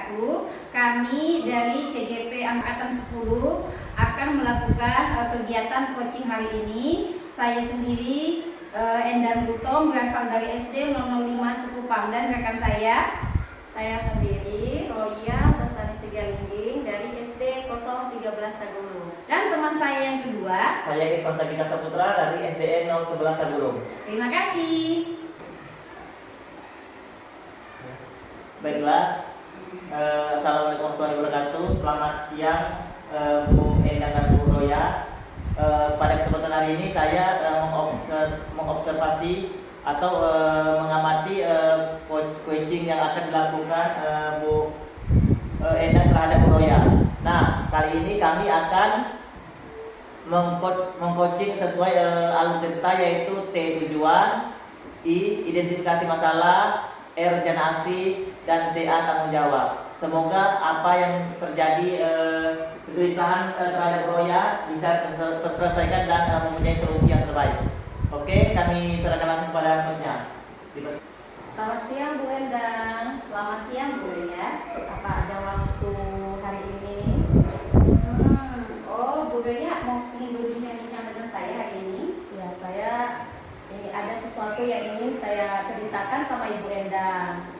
wabarakatuh. Kami dari CGP Angkatan 10 akan melakukan kegiatan coaching hari ini. Saya sendiri Endan Buto berasal dari SD 005 Sekupang, dan rekan saya sendiri Roya Lestari Sigalingging dari SD 013 Sagulung. Dan teman saya yang kedua, saya Irfan Sagita Saputra dari SDN 011 Sagulung. Terima kasih. Baiklah, assalamualaikum warahmatullahi wabarakatuh. Selamat siang Bu Endang dan Bu Roya. Pada kesempatan hari ini saya mengobservasi atau mengamati coaching yang akan dilakukan Bu Endang terhadap Bu Roya. Nah, kali ini kami akan mengcoaching sesuai alur cerita, yaitu T tujuan, I identifikasi masalah, R rencana aksi, dan TA tanggung jawab. Semoga apa yang terjadi kegelisahan terhadap Roya bisa terselesaikan dan mempunyai solusi yang terbaik. Oke, kami serahkan langsung pada coachnya. Selamat siang Bu Endang. Selamat siang Bu Roya. Apa ada waktu hari ini? Oh, Bu Roya mau berbincang-bincang dengan saya hari ini? Ya, saya ini ada sesuatu yang ingin saya ceritakan sama Ibu Endang.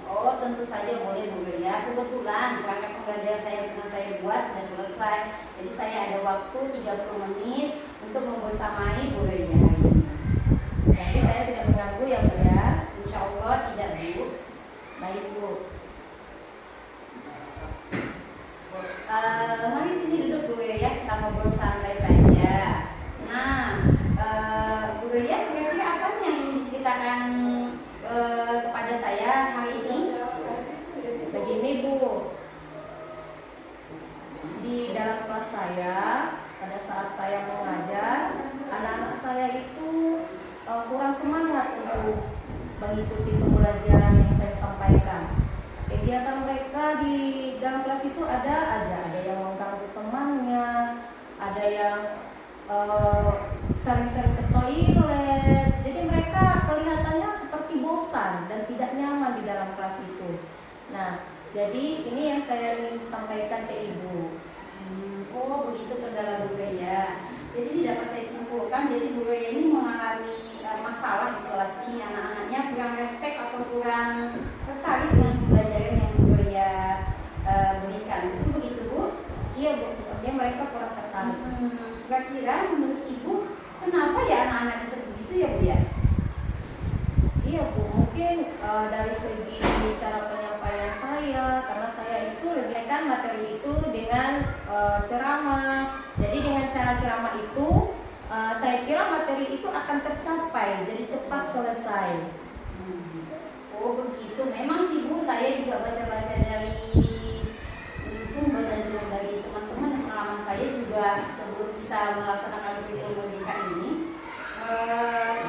Oh, tentu saja boleh Bu Roya. Kebetulan karena pembelajaran saya yang saya buat sudah selesai, jadi saya ada waktu 30 menit untuk membersamai Bu Roya hari ini. Jadi saya tidak mengganggu ya Bu ya. Insya Allah tidak, Bu. Baik Bu. Mari sini duduk Bu Roya, kita ngobrol santai saja. Nah, Bu Roya, kira-kira apa nih yang ingin diceritakan kepada saya hari ini? Begini Bu, di dalam kelas saya, pada saat saya mengajar, anak-anak saya itu kurang semangat untuk mengikuti pembelajaran yang saya sampaikan. Kegiatan mereka di dalam kelas itu ada yang mengganggu temannya, ada yang sering-sering ke toilet. Jadi mereka kelihatannya seperti bosan dan tidak nyaman di dalam kelas itu. Nah, jadi ini yang saya ingin sampaikan ke Ibu. Oh, begitu kendala Bu Roya. Jadi ini dapat saya simpulkan, jadi Bu Roya ini mengalami masalah di kelas ini. Anak-anaknya kurang respect atau kurang tertarik dengan pembelajaran yang Bu Roya berikan. Itu begitu Bu? Iya Bu, sepertinya mereka kurang tertarik. Kira-kira menurut Ibu, kenapa ya anak-anak bisa begitu ya Bu ya? Iya Bu, mungkin dari segi cara penyampaian saya, karena saya itu lebih kan materi itu dengan ceramah. Jadi dengan cara ceramah itu, saya kira materi itu akan tercapai, jadi cepat selesai. Oh begitu, memang sih Bu, saya juga baca-baca dari sumber dan juga dari teman-teman dan pengalaman saya juga sebelum kita melaksanakan kurikulum merdeka ini.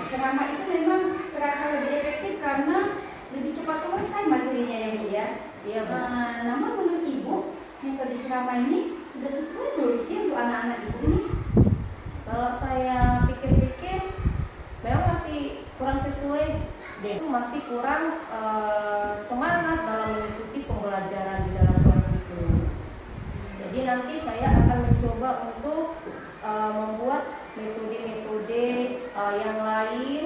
Ceramah itu memang terasa lebih efektif karena lebih cepat selesai materinya ya Bu ya. Iya Bu. Namun menurut Ibu, metode ceramah ini sudah sesuai belum sih untuk anak-anak Ibu ini? Kalau saya pikir-pikir, memang masih kurang sesuai. Dia itu masih kurang semangat dalam mengikuti pembelajaran di dalam kelas itu. Jadi nanti saya akan mencoba untuk membuat metode-metode yang lain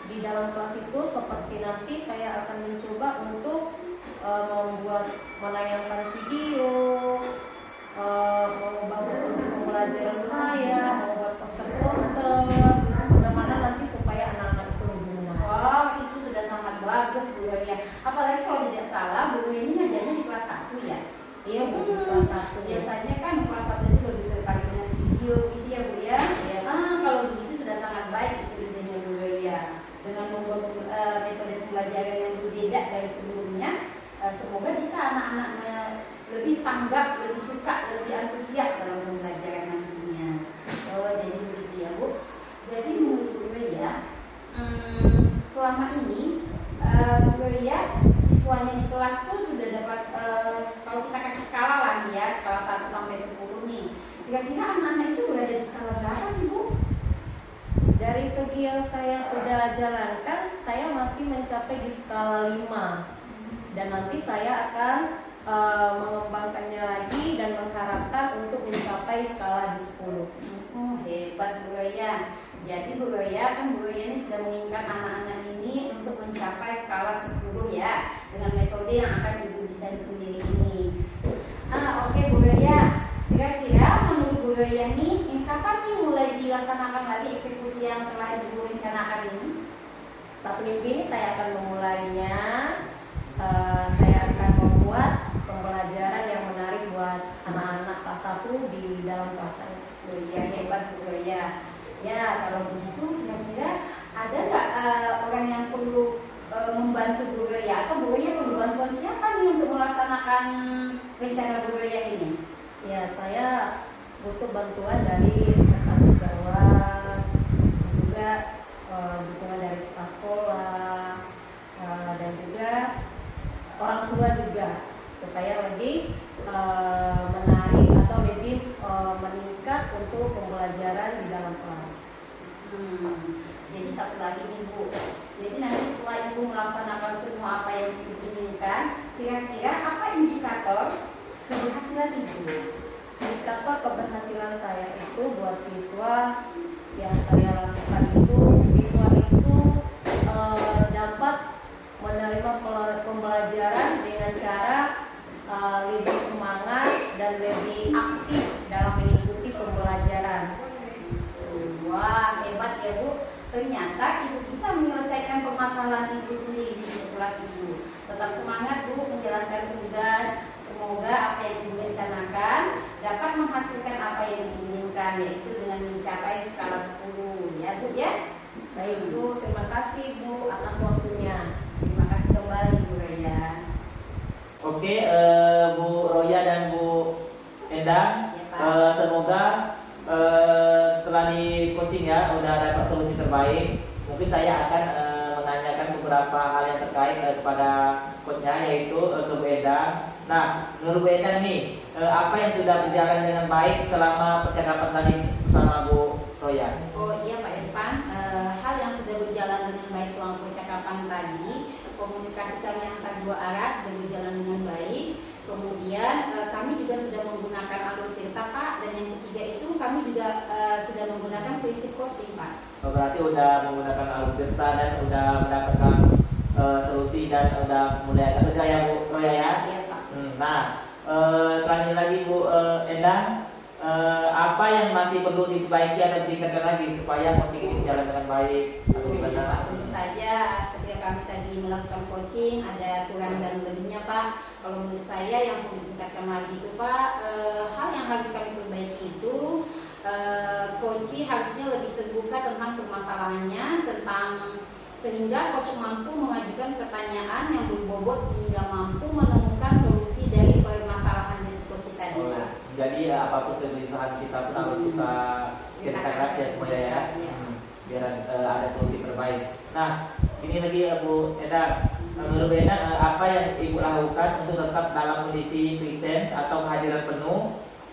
di dalam kelas itu, seperti nanti saya akan mencoba untuk membuat menayangkan video, mengubah metode pembelajaran saya, membuat poster-poster, bagaimana nanti supaya anak-anak itu lebih menarik. Wah, itu sudah sangat bagus Bu ya. Apalagi kalau tidak salah, Bu ini ngajarnya di kelas 1 ya. Iya Bu, di kelas 1. Biasanya kan kelas 1 itu lebih tertarik dengan video gitu ya Bu ya. Iya. Kalau begitu sudah sangat baik itu idenya Bu ya. Dengan membuat metode pembelajaran yang berbeda dari sebelumnya, semoga bisa anak-anaknya lebih tanggap, lebih suka, lebih antusias dalam pembelajaran nantinya. Oh, jadi begitu ya Bu. Jadi menurut Bu ya, selama ini Bu ya, siswanya di kelas tuh sudah dapat kalau kita kasih skala lah nih ya, skala 1 sampai 10 nih. Kira-kira anak-anak itu berada di skala berapa sih Bu? Dari segi yang saya sudah jalankan, saya masih mencapai di skala 5. Dan nanti saya akan mengembangkannya lagi dan mengharapkan untuk mencapai skala di 10. Hebat Bu Roya. Jadi Bu Roya ini sudah menginginkan anak-anak ini untuk mencapai skala 10 ya, dengan metode yang akan Ibu desain sendiri ini. Oke Bu Roya. Kira-kira menurut Bu Roya nih, kapan nih mulai dilaksanakan lagi eksekusi yang telah Ibu rencanakan ini? Satu minggu ini saya akan memulainya. Saya akan membuat pembelajaran yang menarik buat anak-anak kelas 1 di dalam kelas saya. Oh iya, hebat Bu Roya. Ya, kalau begitu kira-kira ada nggak orang yang perlu membantu Bu Roya, atau Bu Roya perlu bantuan siapa nih untuk melaksanakan rencana Bu Roya ini? Ya, saya butuh bantuan dari rekan sejawat, juga dukungan dari kepala sekolah, dan juga orang tua juga, supaya lebih menarik atau lebih meningkat untuk pembelajaran di dalam kelas. Jadi satu lagi nih Bu, jadi nanti setelah Ibu melaksanakan semua apa yang Ibu inginkan, kira-kira apa indikator keberhasilan Ibu? Indikator keberhasilan saya itu buat siswa yang saya lakukan itu, siswa itu dapat menerima pembelajaran dengan cara lebih semangat dan lebih aktif dalam mengikuti pembelajaran. Wah, hebat ya Bu. Ternyata Ibu bisa menyelesaikan permasalahan Ibu sendiri di kelas Ibu. Tetap semangat Bu menjalankan tugas. Semoga apa yang Ibu rencanakan dapat menghasilkan apa yang diinginkan, yaitu dengan mencapai skala 10 ya Bu ya. Baik Bu, terima kasih Bu atas waktunya. Terima kasih kembali Bu Roya. Oke, Bu Roya dan Bu Endang, Ya, Pak. semoga setelah di coaching ya udah dapat solusi terbaik. Mungkin saya akan menanyakan beberapa hal yang terkait kepada coachnya, yaitu ke Bu Endang. Nah, menurut Bu Endang nih, apa yang sudah berjalan dengan baik selama percakapan tadi bersama Bu Roya? Oh iya Pak Irfan, hal yang sudah berjalan dengan baik selama percakapan tadi, komunikasi kami antar dua arah sudah berjalan dengan baik. Kemudian kami juga sudah menggunakan alur cerita Pak, dan yang ketiga itu kami juga sudah menggunakan prinsip coaching Pak. Berarti udah menggunakan alur cerita dan udah mendapatkan solusi dan udah mulai agak lega ya Bu Roya ya? Iya Pak. Nah, selanjutnya lagi Bu Endang, apa yang masih perlu diperbaiki atau ditingkatkan lagi supaya coaching ini berjalan dengan baik atau Iya gimana? Pak, tentu saja ketika kami tadi melakukan coaching ada kurang dan lebihnya Pak. Kalau menurut saya yang perlu ditingkatkan lagi itu Pak, hal yang harus kami perbaiki itu coach harusnya lebih terbuka tentang permasalahannya, sehingga coach mampu mengajukan pertanyaan yang berbobot sehingga mampu menemukan solusi dari permasalahan si coach tadi Pak. Jadi apapun kegelisahan kita pun harus kita ceritakan aja semuanya ya, biar ada solusi terbaik. Nah, ini lagi Bu Endang, menurut Bu Endang apa yang Ibu lakukan untuk tetap dalam kondisi presence atau kehadiran penuh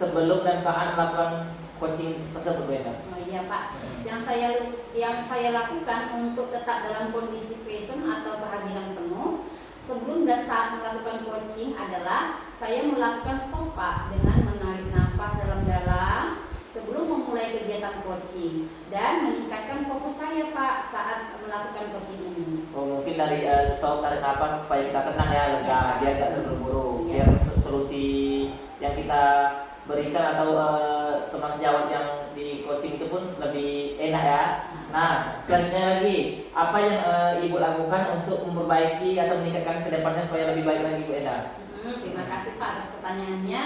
sebelum dan saat melakukan coaching tersebut Bu Endang? Oh iya Pak, yang saya lakukan untuk tetap dalam kondisi present atau kehadiran penuh sebelum dan saat melakukan coaching adalah saya melakukan stop Pak dengan menarik nafas dalam-dalam sebelum memulai kegiatan coaching dan meningkatkan fokus saya Pak saat melakukan coaching ini. Oh, mungkin dari stop, tarik nafas supaya kita tenang ya, lega, Iya, biar nggak terburu-buru, Iya. biar solusi yang kita berikan atau teman sejawat yang di coaching itu pun lebih enak ya. Nah, selanjutnya lagi, apa yang Ibu lakukan untuk memperbaiki atau meningkatkan kedepannya supaya lebih baik lagi Bu Endang? Terima kasih Pak atas pertanyaannya.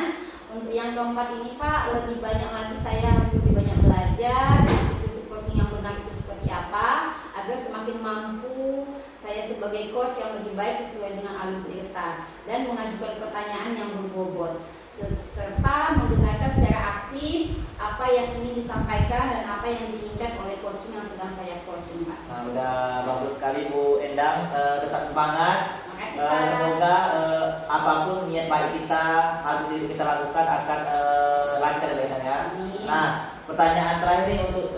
Untuk yang keempat ini Pak, lebih banyak lagi saya harus lebih banyak belajar prinsip coaching yang benar itu seperti apa, agar semakin mampu saya sebagai coach yang lebih baik sesuai dengan alur cerita dan mengajukan pertanyaan yang berbobot, serta mendengarkan secara aktif apa yang ingin disampaikan dan apa yang diinginkan oleh coaching yang sedang saya coaching Pak. Nah, udah bagus sekali Bu Endang, tetap semangat. Makasih Pak. Semoga apapun niat baik kita harus kita lakukan akan lancar Bu Endang ya. Amin. Nah, pertanyaan terakhir nih untuk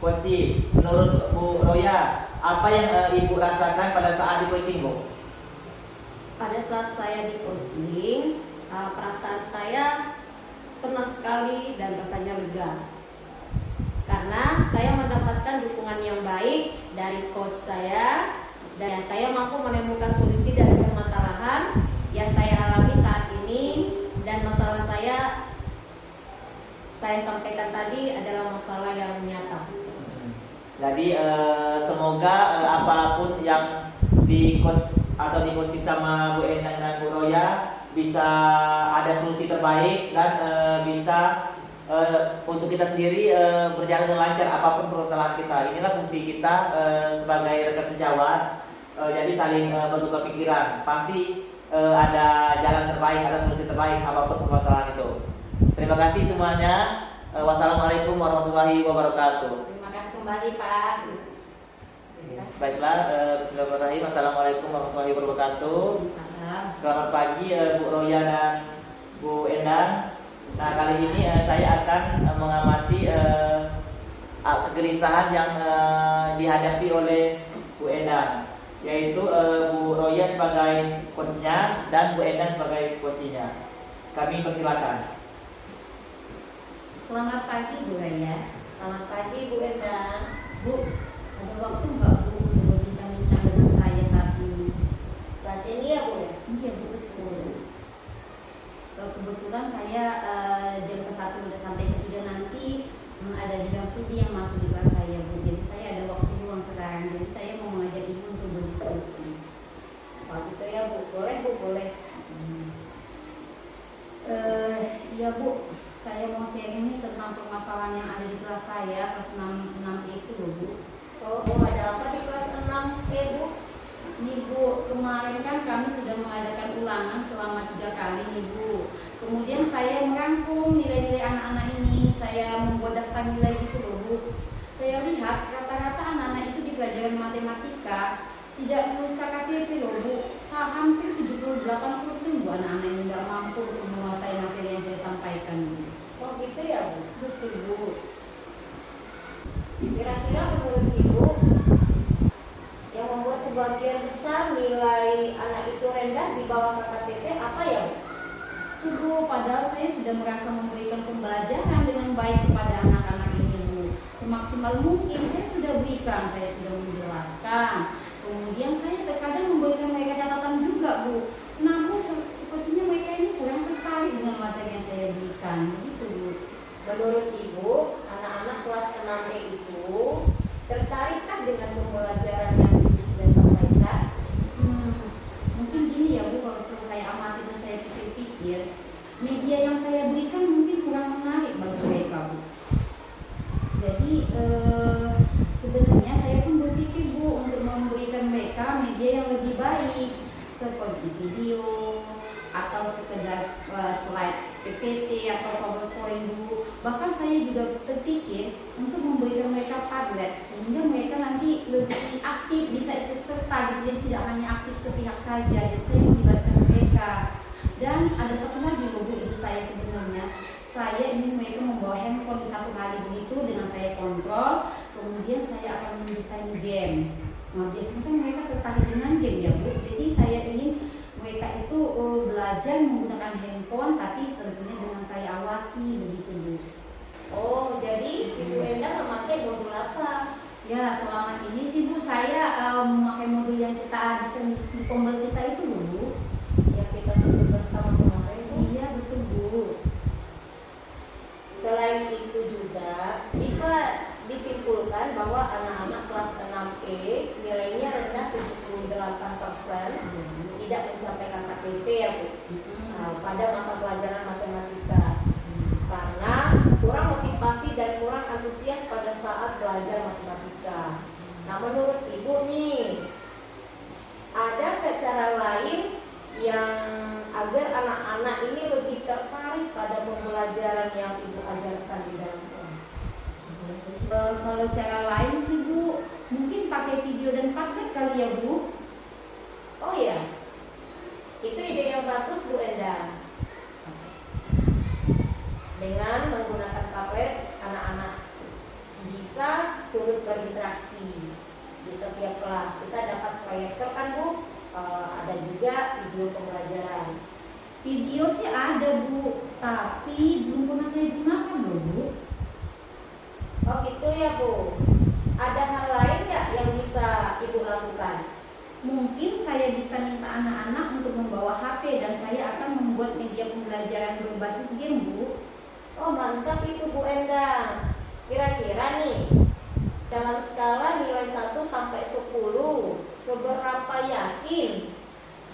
coaching, menurut Bu Roya, apa yang Ibu rasakan pada saat di coaching Bu? pada saat saya di coaching, perasaan saya senang sekali dan rasanya lega. Karena saya mendapatkan dukungan yang baik dari coach saya dan saya mampu menemukan solusi dari permasalahan yang saya alami saat ini, dan masalah saya sampaikan tadi adalah masalah yang nyata. Jadi semoga apapun yang di coach atau di coaching sama Bu Endang dan Bu Roya bisa ada solusi terbaik dan bisa untuk kita sendiri berjalan dengan lancar apapun permasalahan kita. Inilah fungsi kita sebagai rekan sejawat. Jadi saling bertukar pikiran. Pasti ada jalan terbaik, ada solusi terbaik apapun permasalahan itu. Terima kasih semuanya. Wassalamualaikum warahmatullahi wabarakatuh. Terima kasih kembali Pak. Baiklah, bismillahirrahmanirrahim. Assalamualaikum warahmatullahi wabarakatuh. Selamat pagi Bu Roya dan Bu Endang. Nah, kali ini saya akan mengamati kegelisahan yang dihadapi oleh Bu Endang, yaitu Bu Roya sebagai coachnya dan Bu Endang sebagai coachnya. Kami persilakan. Selamat pagi Bu Roya. Selamat pagi Bu Endang. Bu, ada waktu nggak Bu untuk berbincang-bincang dengan saya saat ini? Saat ini ya Bu ya? Iya Bu, betul. Kebetulan saya jam ke-1 udah sampai ke-3 nanti ada bidang studi yang masuk di kelas saya Bu. Jadi saya ada waktu luang sekarang. Jadi saya mau mengajak Ibu untuk berdiskusi. Kalau gitu ya Bu, boleh Bu, boleh. Iya Bu, saya mau sharing ini tentang permasalahan yang ada di kelas saya, kelas 6E itu loh Bu. Oh, ada apa di kelas 6E Bu? Nih Bu, kemarin kan kami sudah mengadakan ulangan selama 3 kali nih Bu. Kemudian saya merangkum nilai-nilai anak-anak ini, saya membuat daftar nilai gitu loh Bu. Saya lihat rata-rata anak-anak itu di pelajaran matematika tidak lulus KKTP loh Bu. Hampir 78% Bu anak-anak ini nggak mampu untuk menguasai materi yang saya sampaikan Bu. Oh gitu ya Bu? Betul Bu. Kira-kira menurut Ibu yang membuat sebagian besar nilai anak itu rendah di bawah KKTP apa ya Bu? Tuh Bu, padahal saya sudah merasa memberikan pembelajaran dengan baik kepada anak-anak ini Bu. Semaksimal mungkin saya sudah berikan, saya sudah menjelaskan. Kemudian saya terkadang memberikan mereka catatan juga Bu. Namun sepertinya mereka ini kurang tertarik dengan materi yang saya berikan. Begitu Bu. Menurut Ibu, anak-anak kelas 6E itu tertarikkah dengan pembelajaran yang Ibu sudah sampaikan? Mungkin gini ya Bu, kalau saya amati dan saya pikir-pikir, media yang saya berikan mungkin kurang menarik bagi mereka Bu. Jadi sebenarnya saya pun berpikir Bu untuk memberikan mereka media yang lebih baik seperti video atau sekedar slide PPT atau PowerPoint Bu. Bahkan saya juga terpikir untuk memberikan mereka Padlet sehingga mereka nanti lebih aktif, bisa ikut serta gitu, jadi tidak hanya aktif sepihak saja. Jadi saya melibatkan mereka. Dan ada satu lagi Bu, ibu saya sebenarnya, saya ingin mereka membawa handphone di satu kali begitu dengan saya kontrol, kemudian saya akan mendesain game. Nah biasanya kan mereka tertarik dengan game ya Bu, jadi saya ingin mereka itu belajar menggunakan handphone tapi tentunya dengan saya awasi begitu Bu. Oh, jadi Ibu Endang memakai modul apa? Ya selama ini sih Bu saya memakai modul yang kita desain di pembel kita itu loh Bu. Yang kita susun bersama kemarin Bu? Iya betul Bu. Selain itu juga bisa disimpulkan bahwa anak-anak kelas 6E nilainya rendah 78%, tidak mencapai KKTP ya Bu. Pada mata pelajaran matematika. Karena kurang motivasi dan kurang antusias pada saat belajar matematika. Nah menurut Ibu nih, ada cara lain yang agar anak-anak ini lebih tertarik pada pembelajaran yang Ibu ajarkan di dalam kelas? Kalau cara lain sih Bu, mungkin pakai video dan Padlet kali ya Bu. Oh iya, itu ide yang bagus Bu Endang. Dengan menggunakan tablet, anak-anak bisa turut berinteraksi di setiap kelas. Kita dapat proyektor kan Bu, ada juga video pembelajaran. Video sih ada Bu, tapi belum pernah saya gunakan loh Bu. Oh gitu ya Bu. Ada hal lain nggak yang bisa Ibu lakukan? Mungkin saya bisa minta anak-anak untuk membawa HP dan saya akan membuat media pembelajaran berbasis game Bu. Oh mantap itu Bu Endang. Kira-kira nih, dalam skala nilai 1 sampai 10, seberapa yakin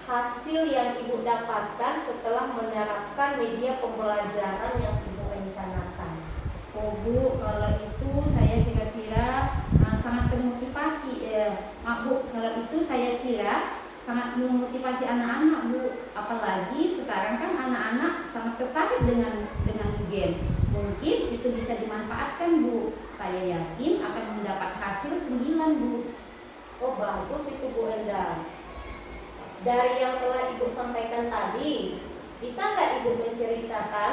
hasil yang Ibu dapatkan setelah menerapkan media pembelajaran yang Ibu rencanakan? Oh Bu, kalau itu saya kira-kira sangat termotivasi. Bu, kalau itu saya kira sangat memotivasi anak-anak Bu. Apalagi sekarang kan anak-anak sangat tertarik dengan game. Mungkin itu bisa dimanfaatkan Bu. Saya yakin akan mendapat hasil 9 Bu. Oh bagus itu Bu Endang. Dari yang telah Ibu sampaikan tadi, bisa nggak Ibu menceritakan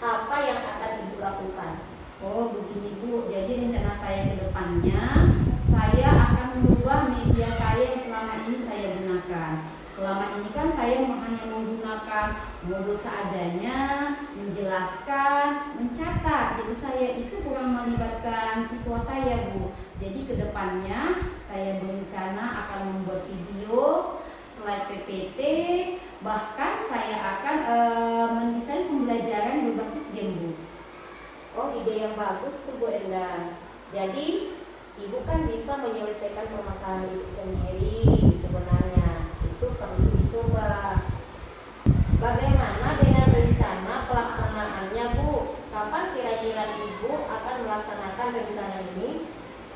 apa yang akan Ibu lakukan? Oh begini Bu, jadi rencana saya ke depannya, saya akan mengubah media saya yang selama ini saya gunakan. Selama ini kan saya hanya menggunakan modul seadanya, menjelaskan, mencatat. Jadi saya itu kurang melibatkan siswa saya Bu. Jadi ke depannya saya berencana akan membuat video, slide PPT, bahkan saya akan mendesain pembelajaran berbasis game Bu. Oh ide yang bagus tuh Bu Endang. Jadi Ibu kan bisa menyelesaikan permasalahan Ibu sendiri sebenarnya. Itu perlu dicoba. Bagaimana dengan rencana pelaksanaannya Bu? Kapan kira-kira Ibu akan melaksanakan rencana ini?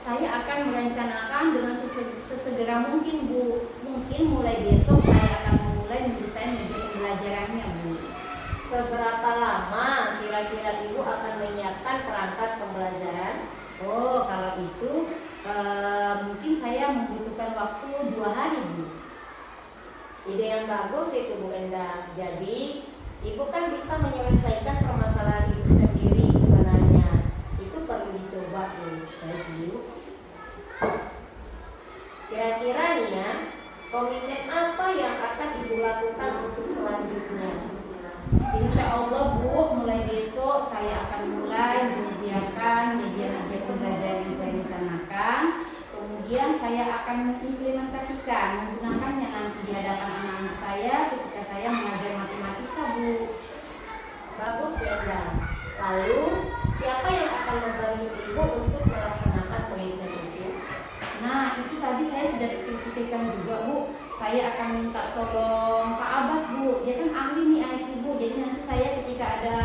Saya akan merencanakan dengan sesegera mungkin Bu. Mungkin mulai besok saya akan memulai mendesain media pembelajarannya Bu. Seberapa lama kira-kira Ibu akan menyiapkan perangkat pembelajaran? Oh kalau itu mungkin saya membutuhkan waktu 2 hari Bu. Ide yang bagus itu Bu Endang. Jadi Ibu kan bisa menyelesaikan permasalahan Ibu sendiri sebenarnya. Itu perlu dicoba Bu. Baik Bu. Kira-kira nih ya, komitmen apa yang akan Ibu lakukan untuk selanjutnya? Insya Allah Bu, mulai besok saya akan mulai menyediakan media-media pembelajaran yang saya rencanakan. Kemudian saya akan mengimplementasikan menggunakannya nanti di hadapan anak-anak saya ketika saya mengajar matematika Bu. Bagus Bu Endang. Lalu siapa yang akan membantu Ibu untuk melaksanakan komitmen itu? Nah itu tadi saya sudah pikirkan juga Bu. Saya akan minta tolong Pak Abbas Bu. Dia kan ahli nih IT Bu. Jadi nanti saya ketika ada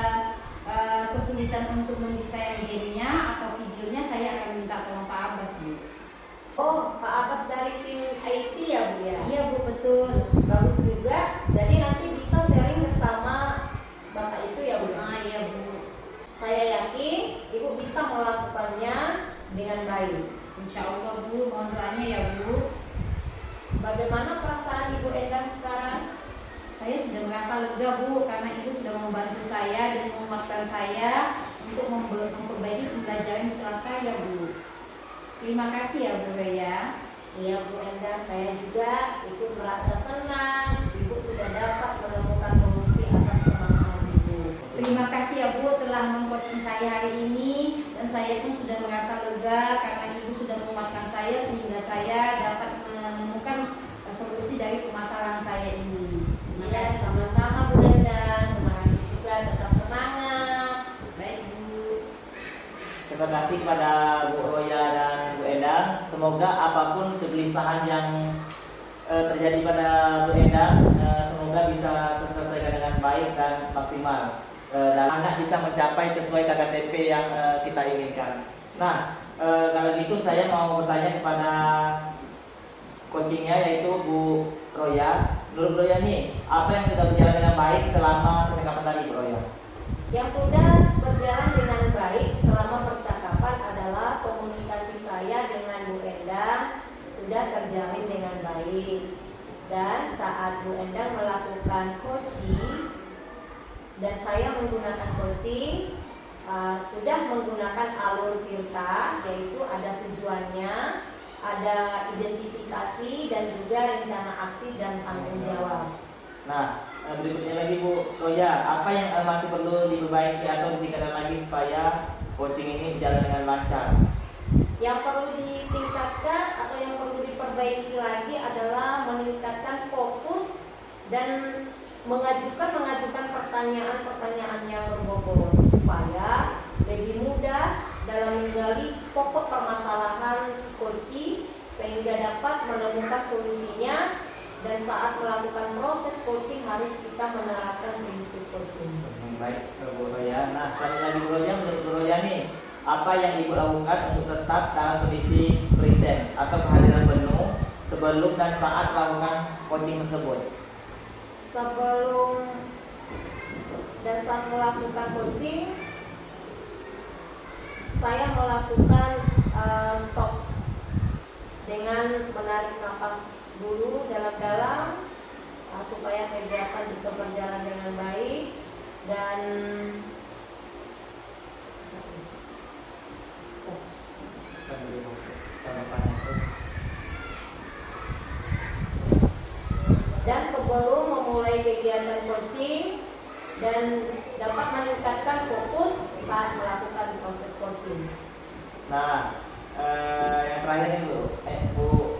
kesulitan untuk mendesain gamenya atau videonya, saya akan minta tolong Pak Abbas Bu. Oh, Pak Abbas dari tim IT ya Bu ya? Iya Bu, betul. Bagus juga. Jadi nanti bisa sharing bersama Bapak itu ya Bu? Ah iya Bu. Saya yakin Ibu bisa melakukannya dengan baik. Insya Allah Bu, mohon doanya ya Bu. Bagaimana perasaan Ibu Endang sekarang? Saya sudah merasa lega Bu, karena Ibu sudah membantu saya dan menguatkan saya untuk memperbaiki pembelajaran di kelas saya Bu. Terima kasih ya Bu ya. Iya Bu Endang, saya juga ikut merasa senang Ibu sudah dapat menemukan solusi atas permasalahan Ibu. Terima kasih ya Bu telah mengcoaching saya hari ini, dan saya pun sudah merasa lega karena Ibu sudah menguatkan saya sehingga saya dapat menemukan solusi dari permasalahan saya ini. Iya, sama-sama Bu Endang. Terima kasih juga, tetap semangat. Baik Bu. Terima kasih kepada Bu Roya dan Bu Endang. Semoga apapun kegelisahan yang terjadi pada Bu Endang, semoga bisa terselesaikan dengan baik dan maksimal, dan anak bisa mencapai sesuai KKTP yang kita inginkan. Nah, kalau gitu saya mau bertanya kepada coachingnya, yaitu Bu Roya. Menurut Bu Roya nih, apa yang sudah berjalan dengan baik selama percakapan tadi Bu Roya? Yang sudah berjalan dengan baik selama percakapan adalah komunikasi saya dengan Bu Endang sudah terjalin dengan baik. Dan saat Bu Endang melakukan coaching dan saya menggunakan coaching, sudah menggunakan alur Tirta, yaitu ada tujuannya, ada identifikasi dan juga rencana aksi dan tanggung jawab. Nah, berikutnya lagi Bu Roya, apa yang masih perlu diperbaiki atau ditingkatkan lagi supaya coaching ini berjalan dengan lancar? Yang perlu ditingkatkan atau yang perlu diperbaiki lagi adalah meningkatkan fokus dan mengajukan pertanyaan-pertanyaan yang berbobot supaya lebih mudah dalam menggali pokok permasalahan si coachi sehingga dapat menemukan solusinya, dan saat melakukan proses coaching harus kita menerapkan prinsip coaching. Baik Bu Roya. Nah, sekali lagi Bu Roya, menurut Bu Roya nih, apa yang Ibu lakukan untuk tetap dalam kondisi presence atau kehadiran penuh sebelum dan saat melakukan coaching tersebut? Sebelum dan saat melakukan coaching, saya melakukan stop dengan menarik napas dulu dalam-dalam supaya kegiatan bisa berjalan dengan baik, dan sebelum memulai kegiatan coaching dan dapat meningkatkan fokus saat melakukan proses coaching. Nah, yang terakhir nih Bu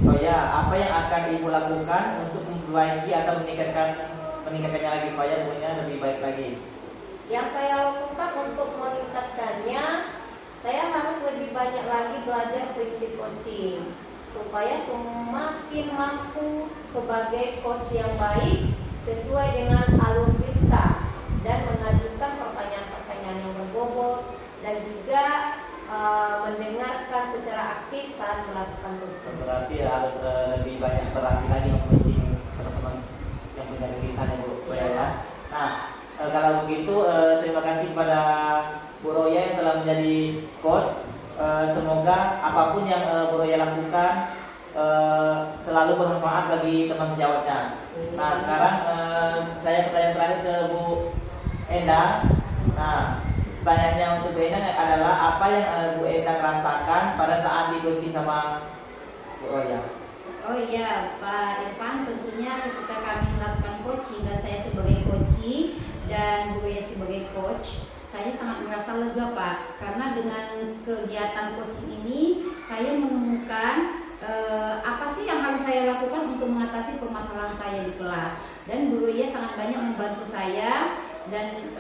Roya, apa yang akan Ibu lakukan untuk memperbaiki atau meningkatkannya lagi supaya punya lebih baik lagi? Yang saya lakukan untuk meningkatkannya, saya harus lebih banyak lagi belajar prinsip coaching supaya semakin mampu sebagai coach yang baik sesuai dengan alur kita dan mengajukan pertanyaan-pertanyaan yang berbobot dan juga mendengarkan secara aktif saat melakukan coaching. Berarti harus lebih banyak berlatih lagi memancing teman-teman yang punya tulisannya Bu Roya ya. Nah, kalau begitu terima kasih kepada Bu Roya yang telah menjadi coach. Semoga apapun yang Bu Roya lakukan selalu bermanfaat bagi teman sejawatnya. Nah, sekarang saya pertanyaan terakhir ke Bu Endang. Nah, pertanyaannya untuk Bu Endang adalah apa yang Bu Endang rasakan pada saat di-coaching sama Bu Roya? Oh iya, Pak Irfan, tentunya ketika kami melakukan coaching dan saya sebagai coaching dan Bu Roya sebagai coach, saya sangat merasa lega Pak, karena dengan kegiatan coaching ini saya menemukan apa sih yang harus saya lakukan untuk mengatasi permasalahan saya di kelas, dan Bu Roya sangat banyak membantu saya dan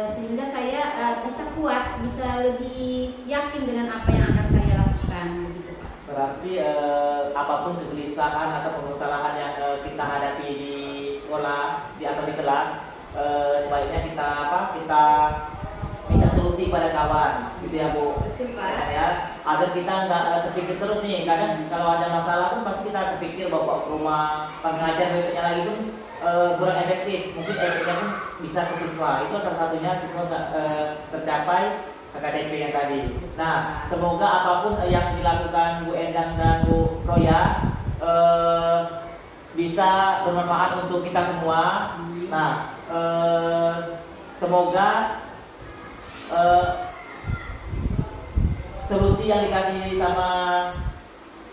sehingga saya bisa kuat, bisa lebih yakin dengan apa yang akan saya lakukan begitu Pak. Berarti apapun kegelisahan atau permasalahan yang kita hadapi di sekolah atau di kelas, sebaiknya kita minta solusi pada kawan, gitu ya Bu. Betul Pak. Ya, agar kita nggak terpikir terus nih. Kadang kalau ada masalah pun pasti kita terpikir bawa ke rumah, pas ngajar besoknya lagi pun kurang efektif. Mungkin efeknya pun bisa ke siswa. Itu salah satunya siswa nggak tercapai KKDP yang tadi. Nah, semoga apapun yang dilakukan Bu Endang dan Bu Roya bisa bermanfaat untuk kita semua. Nah, semoga solusi yang dikasih sama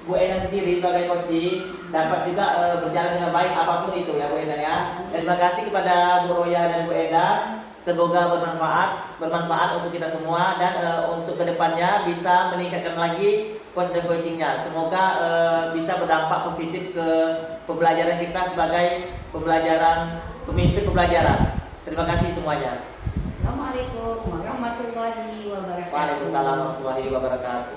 Bu Endang sendiri sebagai coaching dapat juga berjalan dengan baik apapun itu ya Bu Endang ya. Terima kasih kepada Bu Roya dan Bu Endang. Semoga bermanfaat untuk kita semua dan untuk kedepannya bisa meningkatkan lagi coach dan coachingnya. Semoga bisa berdampak positif ke pembelajaran kita sebagai pemimpin pembelajaran. Terima kasih semuanya. Assalamualaikum warahmatullahi wabarakatuh. Waalaikumsalam warahmatullahi wabarakatuh.